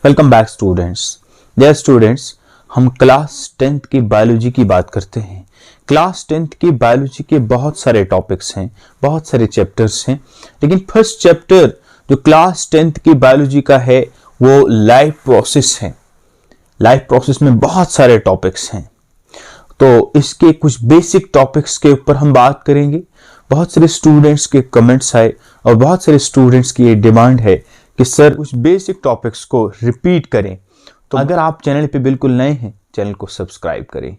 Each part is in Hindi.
Welcome back students. Dear students, हम क्लास 10th की बायोलॉजी की बात करते हैं। क्लास 10th की बायोलॉजी के बहुत सारे टॉपिक्स हैं, बहुत सारे चैप्टर्स हैं, लेकिन फर्स्ट चैप्टर जो क्लास 10th की बायोलॉजी का है वो लाइफ प्रोसेस है। लाइफ प्रोसेस में बहुत सारे टॉपिक्स हैं, तो इसके कुछ बेसिक टॉपिक्स के ऊपर हम बात करेंगे। बहुत सारे स्टूडेंट्स के कमेंट्स आए और बहुत सारे स्टूडेंट्स की ये डिमांड है कि सर कुछ बेसिक टॉपिक्स को रिपीट करें। तो अगर आप चैनल पे बिल्कुल नए हैं, चैनल को सब्सक्राइब करें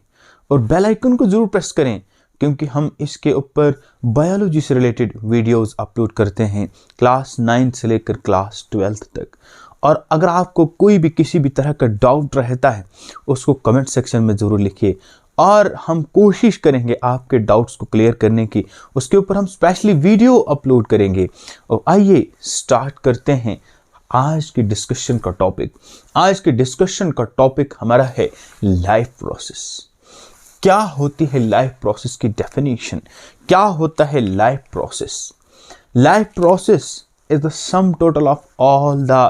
और बेल आइकन को जरूर प्रेस करें, क्योंकि हम इसके ऊपर बायोलॉजी से रिलेटेड वीडियोस अपलोड करते हैं क्लास 9 से लेकर क्लास 12 तक। और अगर आपको कोई भी किसी भी तरह का डाउट रहता है उसको कमेंट सेक्शन में ज़रूर लिखिए और हम कोशिश करेंगे आपके डाउट्स को क्लियर करने की। उसके ऊपर हम स्पेशली वीडियो अपलोड करेंगे। और आइए स्टार्ट करते हैं आज की डिस्कशन का टॉपिक। आज के डिस्कशन का टॉपिक हमारा है लाइफ प्रोसेस। क्या होती है लाइफ प्रोसेस की डेफिनेशन? क्या होता है life process? Life process is the sum total of all the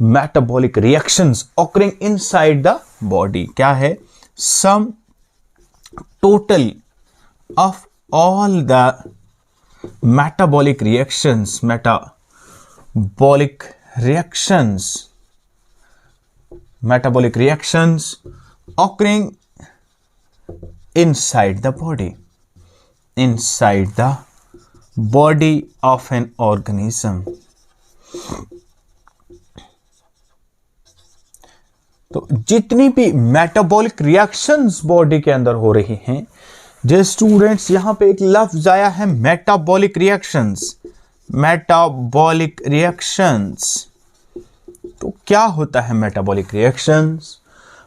metabolic reactions occurring inside the body। क्या है? sum total of all the metabolic reactions occurring inside the body of an organism। तो जितनी भी मेटाबॉलिक रिएक्शंस बॉडी के अंदर हो रही हैं, जो स्टूडेंट्स यहां पे एक लफ्ज आया है मेटाबॉलिक रिएक्शंस। मेटाबॉलिक रिएक्शंस, तो क्या होता है मेटाबॉलिक रिएक्शंस?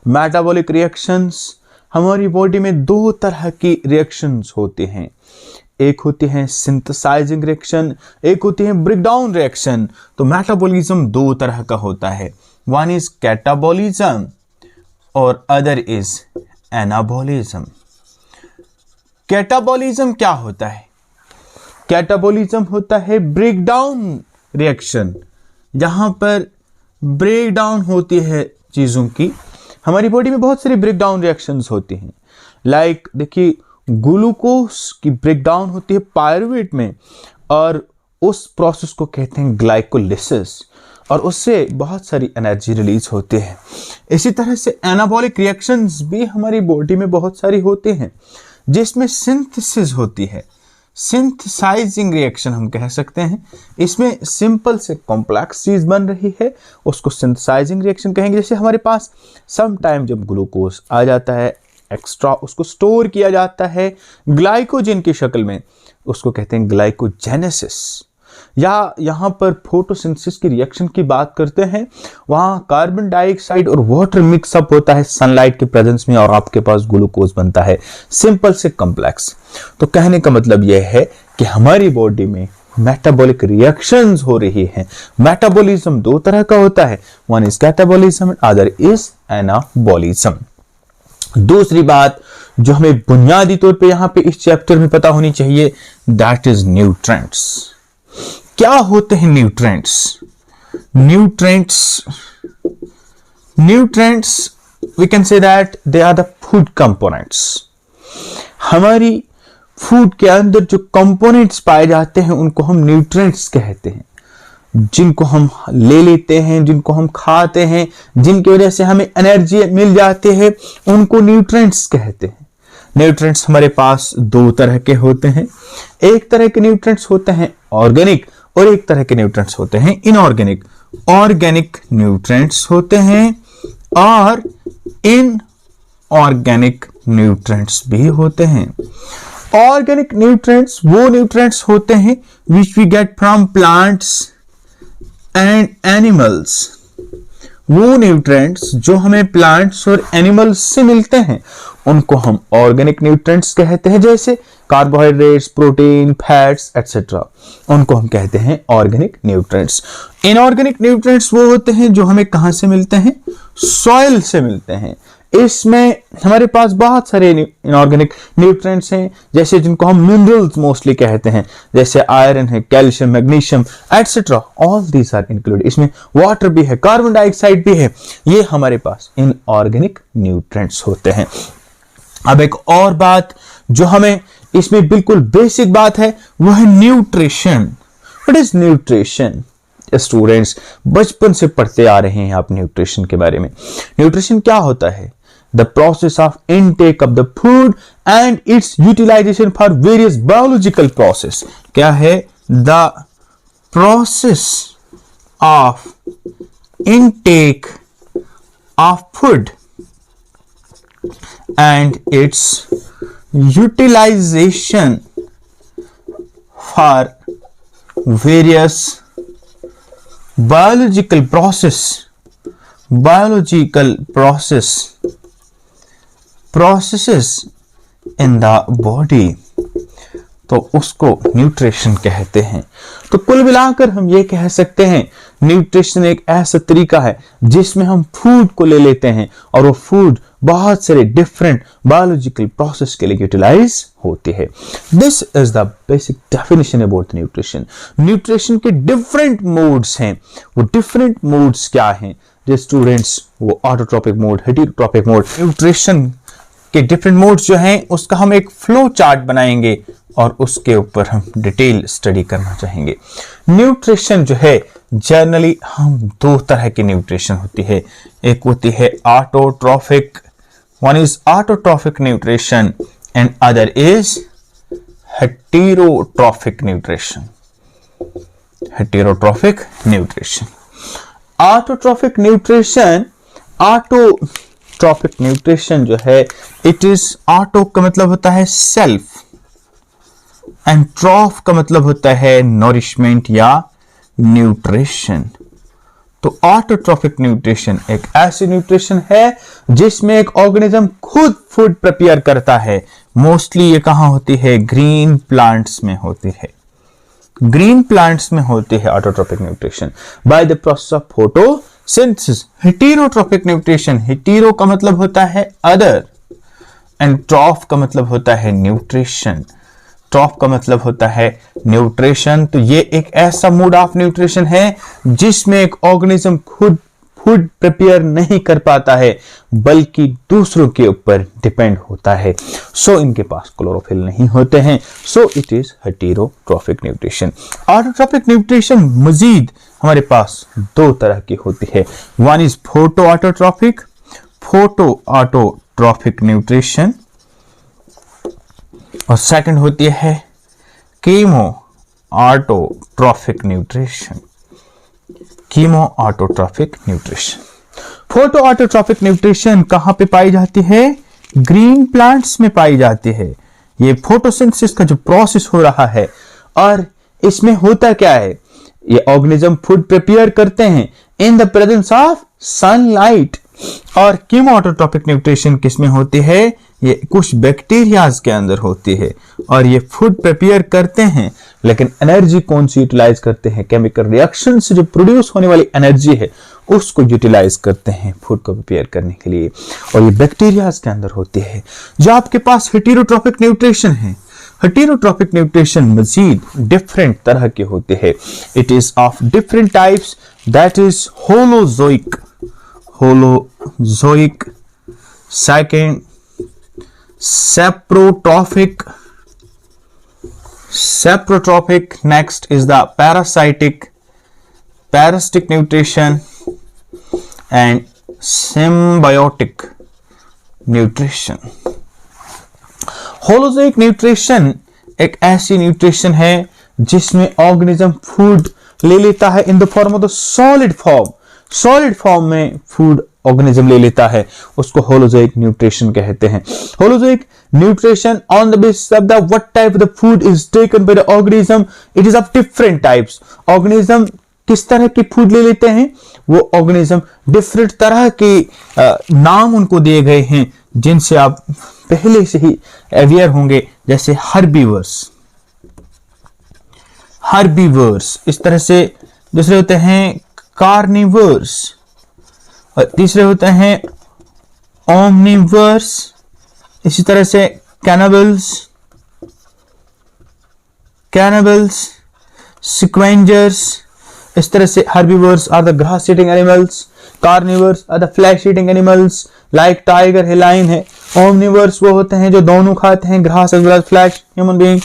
मेटाबॉलिक रिएक्शंस हमारी बॉडी में दो तरह की रिएक्शंस होती हैं। एक होती है सिंथेसाइजिंग रिएक्शन, एक होती है ब्रेकडाउन रिएक्शन। तो मेटाबॉलिज्म दो तरह का होता है, one is catabolism और other is anabolism। कैटाबॉलिज्म क्या होता है? कैटाबॉलिज्म होता है ब्रेकडाउन रिएक्शन, जहां पर ब्रेकडाउन होती है चीजों की। हमारी बॉडी में बहुत सारी ब्रेकडाउन रिएक्शंस होती हैं। लाइक देखिए, ग्लूकोज की ब्रेकडाउन होती है पायरुवेट में और उस प्रोसेस को कहते हैं ग्लाइकोलिसिस, और उससे बहुत सारी एनर्जी रिलीज होती है। इसी तरह से एनाबॉलिक रिएक्शंस भी हमारी बॉडी में बहुत सारी होते हैं, जिसमें सिंथेसिस होती है। सिंथेसाइजिंग रिएक्शन हम कह सकते हैं। इसमें सिंपल से कॉम्प्लेक्स चीज बन रही है, उसको सिंथेसाइजिंग रिएक्शन कहेंगे। जैसे हमारे पास सम टाइम जब ग्लूकोज आ जाता है एक्स्ट्रा, उसको स्टोर किया जाता है ग्लाइकोजन की शक्ल में, उसको कहते हैं ग्लाइकोजेनेसिस। या यहाँ पर फोटोसिंथेसिस की रिएक्शन की बात करते हैं, वहां कार्बन डाइऑक्साइड और वाटर मिक्सअप होता है सनलाइट के प्रेजेंस में और आपके पास ग्लूकोज बनता है, सिंपल से कॉम्प्लेक्स। तो कहने का मतलब यह है कि हमारी बॉडी में मेटाबॉलिक रिएक्शंस हो रही हैं। मेटाबॉलिज्म दो तरह का होता है, one is catabolism and other is anabolism. दूसरी बात जो हमें बुनियादी तौर पे यहाँ पे इस चैप्टर में पता होनी चाहिए, दैट इज न्यूट्रिएंट्स। क्या होते हैं nutrients? Nutrients we can say that they are the food components. हमारी फूड के अंदर जो कंपोनेंट्स पाए जाते हैं उनको हम न्यूट्रिएंट्स कहते हैं, जिनको हम ले लेते हैं, जिनको हम खाते हैं, जिनकी वजह से हमें एनर्जी मिल जाती है, उनको न्यूट्रिएंट्स कहते हैं। न्यूट्रिएंट्स हमारे पास दो तरह के होते हैं। एक तरह के न्यूट्रिएंट्स होते हैं ऑर्गेनिक और एक तरह के न्यूट्रिएंट्स होते हैं इनऑर्गेनिक। ऑर्गेनिक न्यूट्रिएंट्स होते हैं और इनऑर्गेनिक न्यूट्रिएंट्स भी होते हैं। ऑर्गेनिक न्यूट्रिएंट्स वो न्यूट्रिएंट्स होते हैं which we get from plants and animals. वो न्यूट्रिएंट्स जो हमें प्लांट्स और एनिमल्स से मिलते हैं उनको हम ऑर्गेनिक न्यूट्रिएंट्स कहते हैं। जैसे कार्बोहाइड्रेट्स, प्रोटीन, फैट्स एटसेट्रा, उनको हम कहते हैं ऑर्गेनिक न्यूट्रिएंट्स। इनऑर्गेनिक न्यूट्रिएंट्स वो होते हैं जो हमें कहां से मिलते हैं? सॉइल से मिलते हैं। इसमें हमारे पास बहुत सारे इनऑर्गेनिक न्यूट्रिएंट्स हैं, जैसे जिनको हम मिनरल्स मोस्टली कहते हैं, जैसे आयरन है, calcium, magnesium etcetera, all these are included. इसमें वाटर भी है, कार्बन डाइऑक्साइड भी है, ये हमारे पास इनऑर्गेनिक न्यूट्रिएंट्स होते हैं। अब एक और बात जो हमें इसमें बिल्कुल बेसिक बात है वो है nutrition. What is nutrition? Students बचपन से पढ़ते आ रहे हैं आप न्यूट्रिशन के बारे में। न्यूट्रिशन क्या होता है? The process of intake of the food and its utilization for various biological process. क्या है? The process of intake of food and its utilization for various biological processes in the body, तो उसको न्यूट्रिशन कहते हैं। तो कुल मिलाकर हम ये कह सकते हैं न्यूट्रिशन एक ऐसा तरीका है जिसमें हम फूड को ले लेते हैं और वो फूड बहुत सारे डिफरेंट बायोलॉजिकल प्रोसेस के लिए यूटिलाइज होती है। This is the basic definition about nutrition. Nutrition के डिफरेंट मोड्स हैं। वो डिफरेंट मोड्स क्या हैं? जो स्टूडेंट्स, वो ऑटोट्रोपिक मोड, हेटेरोट्रोपिक मोड, न्यूट्रिशन के डिफरेंट मोड्स जो हैं उसका हम एक फ्लो चार्ट बनाएंगे और उसके ऊपर हम डिटेल स्टडी करना चाहेंगे। न्यूट्रिशन जो है जनरली हम दो तरह की न्यूट्रिशन होती है। एक होती है autotrophic, one is autotrophic nutrition and other is heterotrophic nutrition. Heterotrophic nutrition, autotrophic nutrition, autotrophic nutrition जो है इट इज, ऑटो का मतलब होता है सेल्फ एंड ट्रॉफ का मतलब होता है नॉरिशमेंट या न्यूट्रिशन। तो ऑटोट्रोफिक न्यूट्रिशन एक ऐसी न्यूट्रिशन है जिसमें एक ऑर्गेनिज्म खुद फूड प्रिपेयर करता है। मोस्टली ये कहां होती है? ग्रीन प्लांट्स में होती है। ग्रीन प्लांट्स में होती है autotrophic nutrition by the process of photosynthesis. Heterotrophic nutrition, hetero का मतलब होता है अदर एंड ट्रॉफ का मतलब होता है न्यूट्रिशन। ट्रॉफ का मतलब होता है न्यूट्रिशन। तो ये एक ऐसा मोड ऑफ न्यूट्रिशन है जिसमें एक ऑर्गेनिज्म खुद फूड प्रिपेयर नहीं कर पाता है बल्कि दूसरों के ऊपर डिपेंड होता है। सो इनके पास क्लोरोफिल नहीं होते हैं। So it is heterotrophic nutrition. Autotrophic nutrition मजीद हमारे पास दो तरह की होती है। One is photo autotrophic, photo autotrophic nutrition, और सेकंड होती है chemo autotrophic nutrition. Chemo autotrophic nutrition. Photo autotrophic nutrition कहां पे पाई जाती है? ग्रीन प्लांट्स में पाई जाती है। ये फोटोसिंथेसिस का जो प्रोसेस हो रहा है, और इसमें होता क्या है? ये ऑर्गेनिज्म फूड प्रिपेयर करते हैं in the presence of sunlight. और कीमो ऑटोट्रोफिक न्यूट्रिशन किसमें होती है? ये कुछ बैक्टीरियाज के अंदर होती है और ये फूड प्रिपेयर करते हैं, लेकिन एनर्जी कौन सी यूटिलाइज करते हैं? केमिकल रिएक्शन से जो प्रोड्यूस होने वाली एनर्जी है उसको यूटिलाइज करते हैं फूड को प्रिपेयर करने के लिए, और ये बैक्टीरियाज के अंदर होती है। जो आपके पास हेटेरोट्रोफिक न्यूट्रिशन है, हेटेरोट्रोफिक न्यूट्रिशन मजीद डिफरेंट तरह के होते हैं। It is of different types, that is holozoic, holozoic, second saprotrophic, next is the parasitic nutrition and symbiotic nutrition. Holozoic nutrition एक ऐसी न्यूट्रिशन है जिसमें ऑर्गेनिज्म फूड ले लेता है in the form of the solid form. Solid form में फूड ऑर्गेनिज्म ले लेता है, उसको होलोजोइक न्यूट्रिशन कहते हैं। Holozoic nutrition on the basis of the what type the food is taken by the organism, it is of different types. Organism किस तरह की फूड ले लेते हैं? वो ऑर्गेनिज्म डिफरेंट तरह के नाम उनको दिए गए हैं जिनसे आप पहले से ही अवेयर होंगे, जैसे हर्बीवर्स, इस तरह से। दूसरे होते हैं कार्निवर्स, और तीसरे होते हैं ओमनिवर्स, इसी तरह से कैनिबल्स, स्क्वेंजर्स, इस तरह से herbivores are the grass eating animals, carnivores are the flesh eating animals like tiger है, लायन है। ओमनिवर्स वो होते हैं जो दोनों खाते हैं, grass as well as flesh, human being.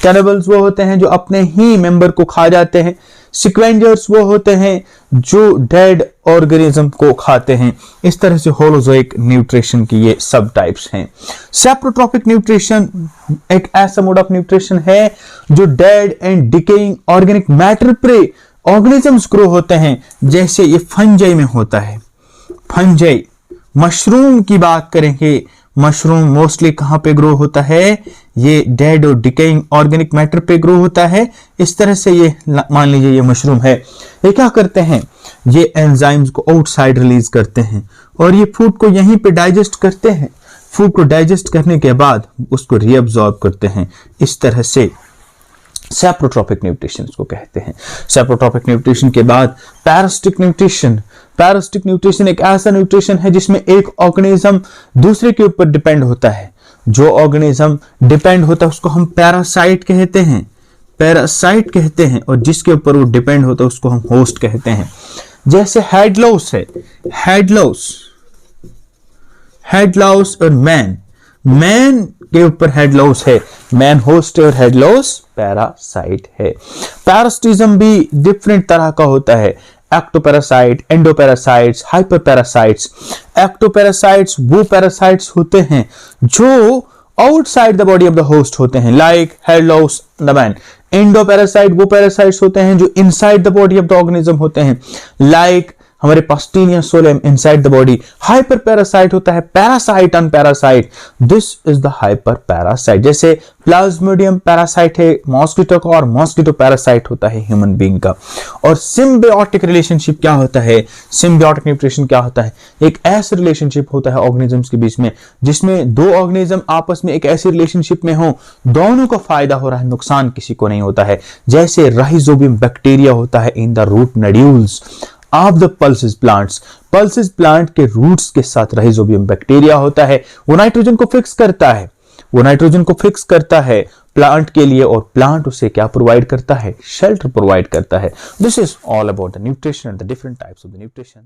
Cannibals वो होते हैं जो अपने ही मेंबर को खा जाते हैं। स्क्वेंजर्स वो होते हैं जो डेड ऑर्गेनिज्म को खाते हैं। इस तरह से होलोजोइक न्यूट्रिशन की ये सब टाइप्स हैं। सेप्रोट्रॉपिक न्यूट्रिशन एक ऐसा मोड ऑफ न्यूट्रिशन है जो dead and decaying organic matter पे ऑर्गेनिजम्स ग्रो होते हैं, जैसे ये फंजाई में होता है। फंजाई, मशरूम की बात करेंगे, मशरूम मोस्टली कहां पे ग्रो होता है, ये डेड और डिकेइंग ऑर्गेनिक मैटर पे ग्रो होता है। इस तरह से ये मान लीजिए ये मशरूम है, ये क्या करते हैं, ये एंजाइम्स को आउटसाइड रिलीज करते हैं और ये फूड को यहीं पे डाइजेस्ट करते हैं। फूड को डाइजेस्ट करने के बाद उसको रीअब्सॉर्ब करते हैं। इस तरह से सेप्रोट्रॉपिक न्यूट्रिशन इसको कहते हैं। सेप्रोट्रॉपिक न्यूट्रिशन के बाद पैरासिटिक न्यूट्रिशन। पैरासिटिक न्यूट्रिशन एक ऐसा न्यूट्रिशन है जिसमें एक ऑर्गेनिज्म दूसरे के ऊपर डिपेंड होता है। जो ऑर्गेनिज्म डिपेंड होता है उसको हम पैरासाइट कहते हैं, पैरासाइट कहते हैं, और जिसके ऊपर वो डिपेंड होता है उसको हम होस्ट कहते हैं। जैसे हेड लॉस है, हेड लॉस और मैन के ऊपर हेड लॉस है, मैन होस्ट और हेड लॉस पैरासाइट है। पैरासिटिज्म भी डिफरेंट तरह का होता है, एक्टोपैरासाइट, एंडोपैरासाइट्स, हाइपरपैरासाइट्स। एक्टोपैरासाइट्स वो पैरासाइट्स होते हैं जो outside the body of the host होते हैं, like head loss the man. Endoparasite वो पैरासाइट्स होते हैं जो inside the body of the organism होते हैं, लाइक हमारे पास्टीनिया solemn inside the body. Hyper parasite होता है parasite on parasite, this is the hyper parasite. जैसे प्लाज्मोडियम पैरासाइट है मॉस्किटो का, और मॉस्किटो पैरासाइट होता है ह्यूमन बीइंग का। और सिम्बियोटिक रिलेशनशिप क्या होता है, सिम्बियोटिक न्यूट्रिशन क्या होता है, एक ऐसा रिलेशनशिप होता है ऑर्गेनिजम्स के बीच में जिसमें दो ऑर्गेनिज्म आपस में एक ऐसी रिलेशनशिप में हो दोनों को फायदा हो रहा है, नुकसान किसी को नहीं होता है। जैसे राइजोबियम बैक्टीरिया होता है in the root nodules of the pulses plants. Pulses plant के रूट्स के साथ राइजोबियम बैक्टीरिया होता है, वो नाइट्रोजन को फिक्स करता है, वो नाइट्रोजन को फिक्स करता है प्लांट के लिए, और प्लांट उसे क्या प्रोवाइड करता है, शेल्टर प्रोवाइड करता है। This is all about the nutrition and the different types of the nutrition.